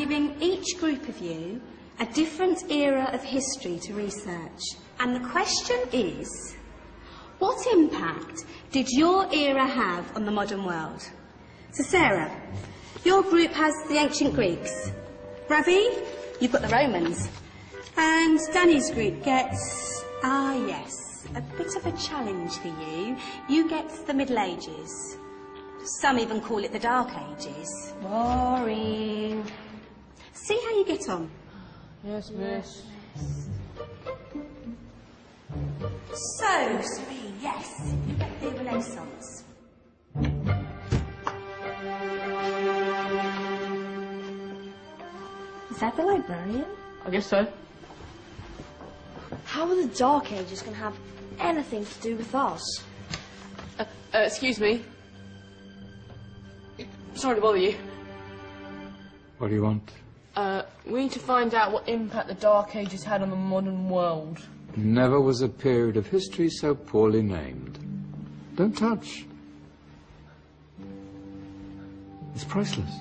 giving each group of you a different era of history to research. And the question is, what impact did your era have on the modern world? So Sarah, your group has the ancient Greeks. Ravi, you've got the Romans. And Danny's group gets, yes, a bit of a challenge for you. You get the Middle Ages. Some even call it the Dark Ages. Boring. See how you get on. Yes, miss. So, Serene, yes, you get the Renaissance. Is that the librarian? I guess so. How are the Dark Ages going to have anything to do with us? Excuse me. Sorry to bother you. What do you want? We need to find out what impact the Dark Ages had on the modern world. Never was a period of history so poorly named. Don't touch. It's priceless.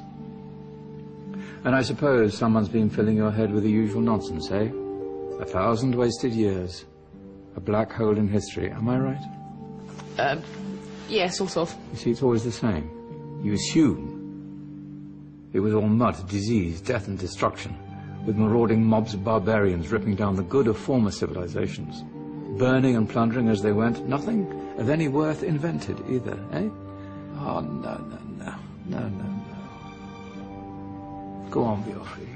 And I suppose someone's been filling your head with the usual nonsense, eh? 1,000 wasted years. A black hole in history, am I right? Yeah, sort of. You see, it's always the same. You assume it was all mud, disease, death and destruction, with marauding mobs of barbarians ripping down the good of former civilizations, burning and plundering as they went, nothing of any worth invented either, eh? Oh, no. Go on, Beofrey.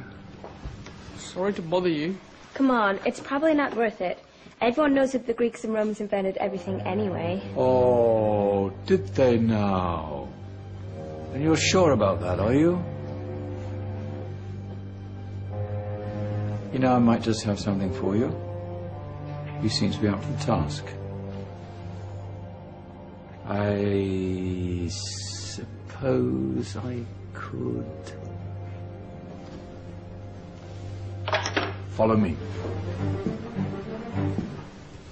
Sorry to bother you. Come on, it's probably not worth it. Everyone knows that the Greeks and Romans invented everything anyway. Oh, did they now? And you're sure about that, are you? You know, I might just have something for you. You seem to be up to the task. I suppose I could... Follow me.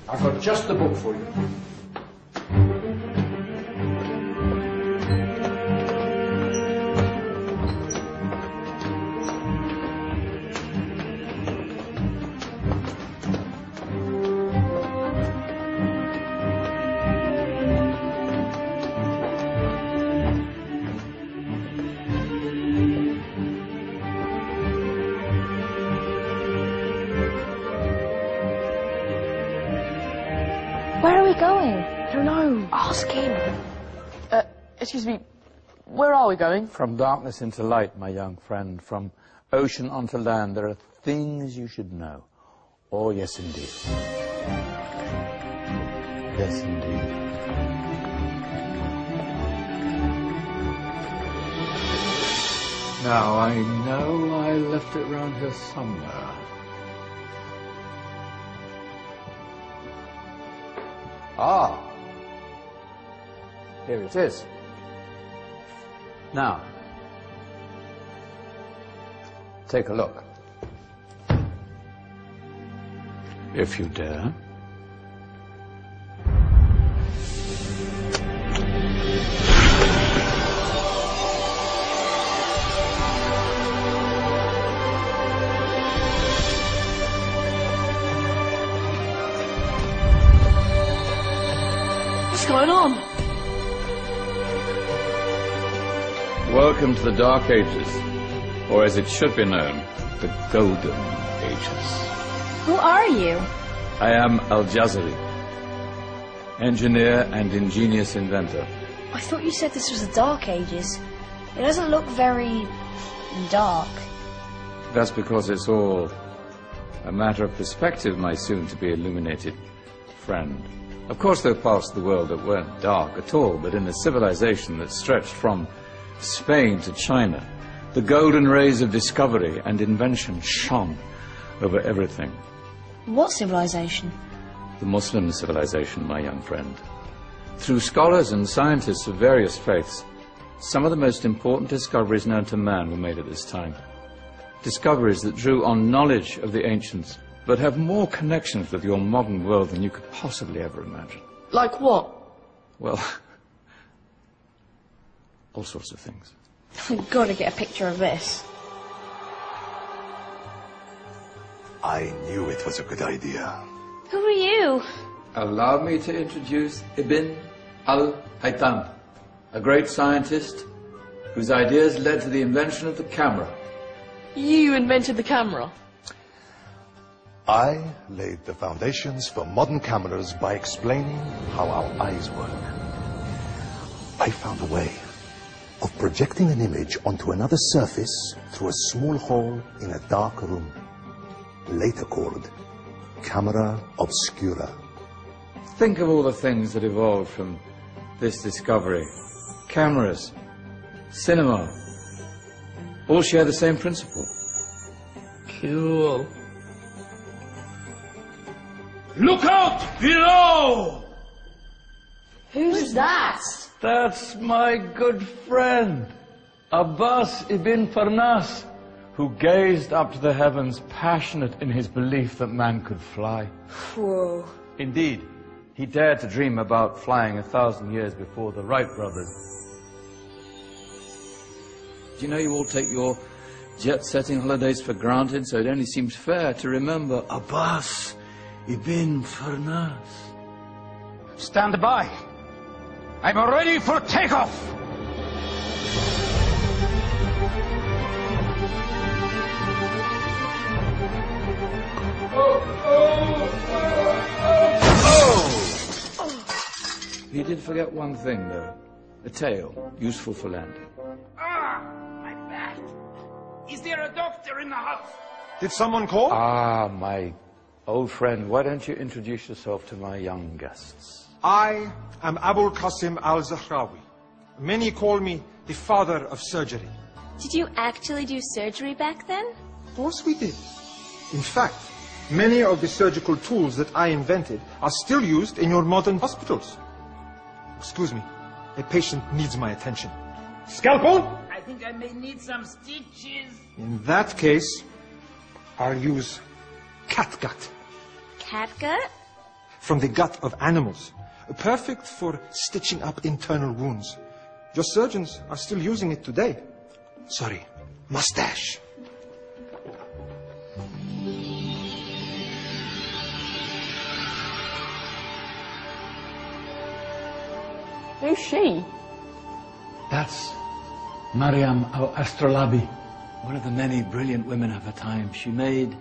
I've got just the book for you. Where are we going? I don't know. Ask him. Excuse me, where are we going? From darkness into light, my young friend. From ocean onto land, there are things you should know. Oh, yes, indeed. Yes, indeed. Now, I know I left it round here somewhere. Ah, here it is. Now, take a look. If you dare. What's going on? Welcome to the Dark Ages, or as it should be known, the Golden Ages. Who are you? I am Al-Jazari, engineer and ingenious inventor. I thought you said this was the Dark Ages. It doesn't look very dark. That's because it's all a matter of perspective, my soon-to-be illuminated friend. Of course, there are parts of the world that weren't dark at all, but in a civilization that stretched from Spain to China, the golden rays of discovery and invention shone over everything. What civilization? The Muslim civilization, my young friend. Through scholars and scientists of various faiths, some of the most important discoveries known to man were made at this time. Discoveries that drew on knowledge of the ancients, but have more connections with your modern world than you could possibly ever imagine. Like what? Well, all sorts of things. We've got to get a picture of this. I knew it was a good idea. Who are you? Allow me to introduce Ibn al-Haytham, a great scientist whose ideas led to the invention of the camera. You invented the camera? I laid the foundations for modern cameras by explaining how our eyes work. I found a way of projecting an image onto another surface through a small hole in a dark room, later called camera obscura. Think of all the things that evolved from this discovery. Cameras, cinema, all share the same principle. Cool. Look out below! Who's that? That's my good friend, Abbas ibn Farnas, who gazed up to the heavens, passionate in his belief that man could fly. Whoa. Indeed, he dared to dream about flying 1,000 years before the Wright brothers. Do you know you all take your jet-setting holidays for granted, so it only seems fair to remember Abbas ibn Farnas. Stand by. I'm ready for takeoff. You did forget one thing, though. A tail, useful for landing. My back. Is there a doctor in the house? Did someone call? Ah, my old friend, why don't you introduce yourself to my young guests? I am Abul Qasim al-Zahrawi. Many call me the father of surgery. Did you actually do surgery back then? Of course we did. In fact, many of the surgical tools that I invented are still used in your modern hospitals. Excuse me, a patient needs my attention. Scalpel? I think I may need some stitches. In that case, I'll use catgut. Catgut? From the gut of animals. Perfect for stitching up internal wounds. Your surgeons are still using it today. Sorry, mustache. Who's she? That's Maryam al-Astrolabi. One of the many brilliant women of her time, she made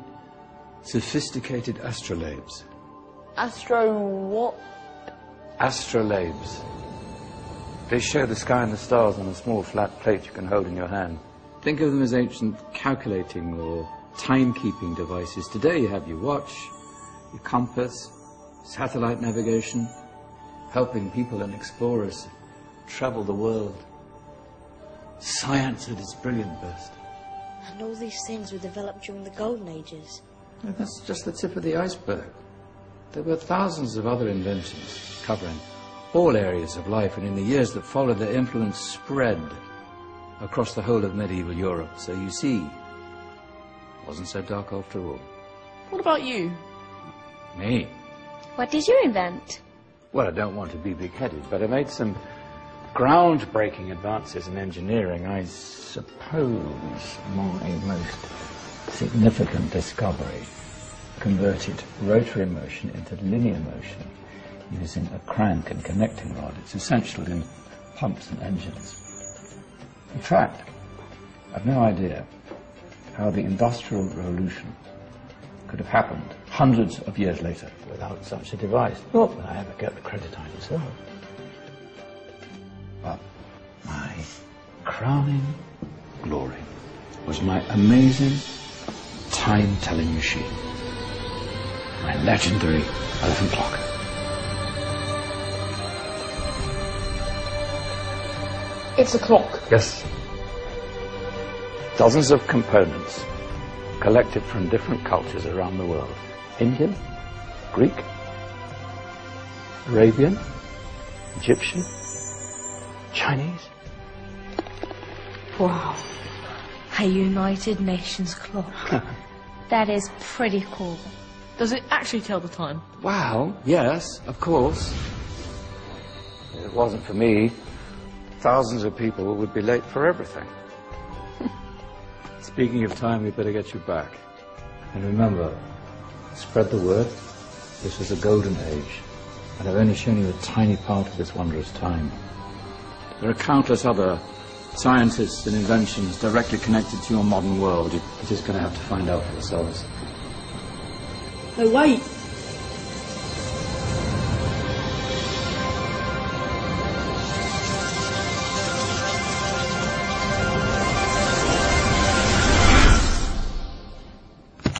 sophisticated astrolabes. Astro what? Astrolabes. They show the sky and the stars on a small flat plate you can hold in your hand. Think of them as ancient calculating or timekeeping devices. Today you have your watch, your compass, satellite navigation, helping people and explorers travel the world. Science at its brilliant best. And all these things were developed during the Golden Ages. And that's just the tip of the iceberg. There were thousands of other inventions covering all areas of life, and in the years that followed, their influence spread across the whole of medieval Europe. So you see, it wasn't so dark after all. What about you? Me? What did you invent? Well, I don't want to be big-headed, but I made some groundbreaking advances in engineering. I suppose my most significant discovery converted rotary motion into linear motion using a crank and connecting rod. It's essential in pumps and engines. In fact, I've no idea how the Industrial Revolution could have happened hundreds of years later without such a device. Not that I ever get the credit I deserve. But my crowning glory was my amazing time-telling machine. My legendary elephant clock. It's a clock. Yes. Dozens of components collected from different cultures around the world. Indian, Greek, Arabian, Egyptian, Chinese. Wow. A United Nations clock. That is pretty cool. Does it actually tell the time? Well, yes, of course. If it wasn't for me, thousands of people would be late for everything. Speaking of time, we better get you back. And remember, Spread the word. This was a golden age, and I've only shown you a tiny part of this wondrous time. There are countless other scientists and inventions directly connected to your modern world. You're just going to have to find out for yourselves. No, wait!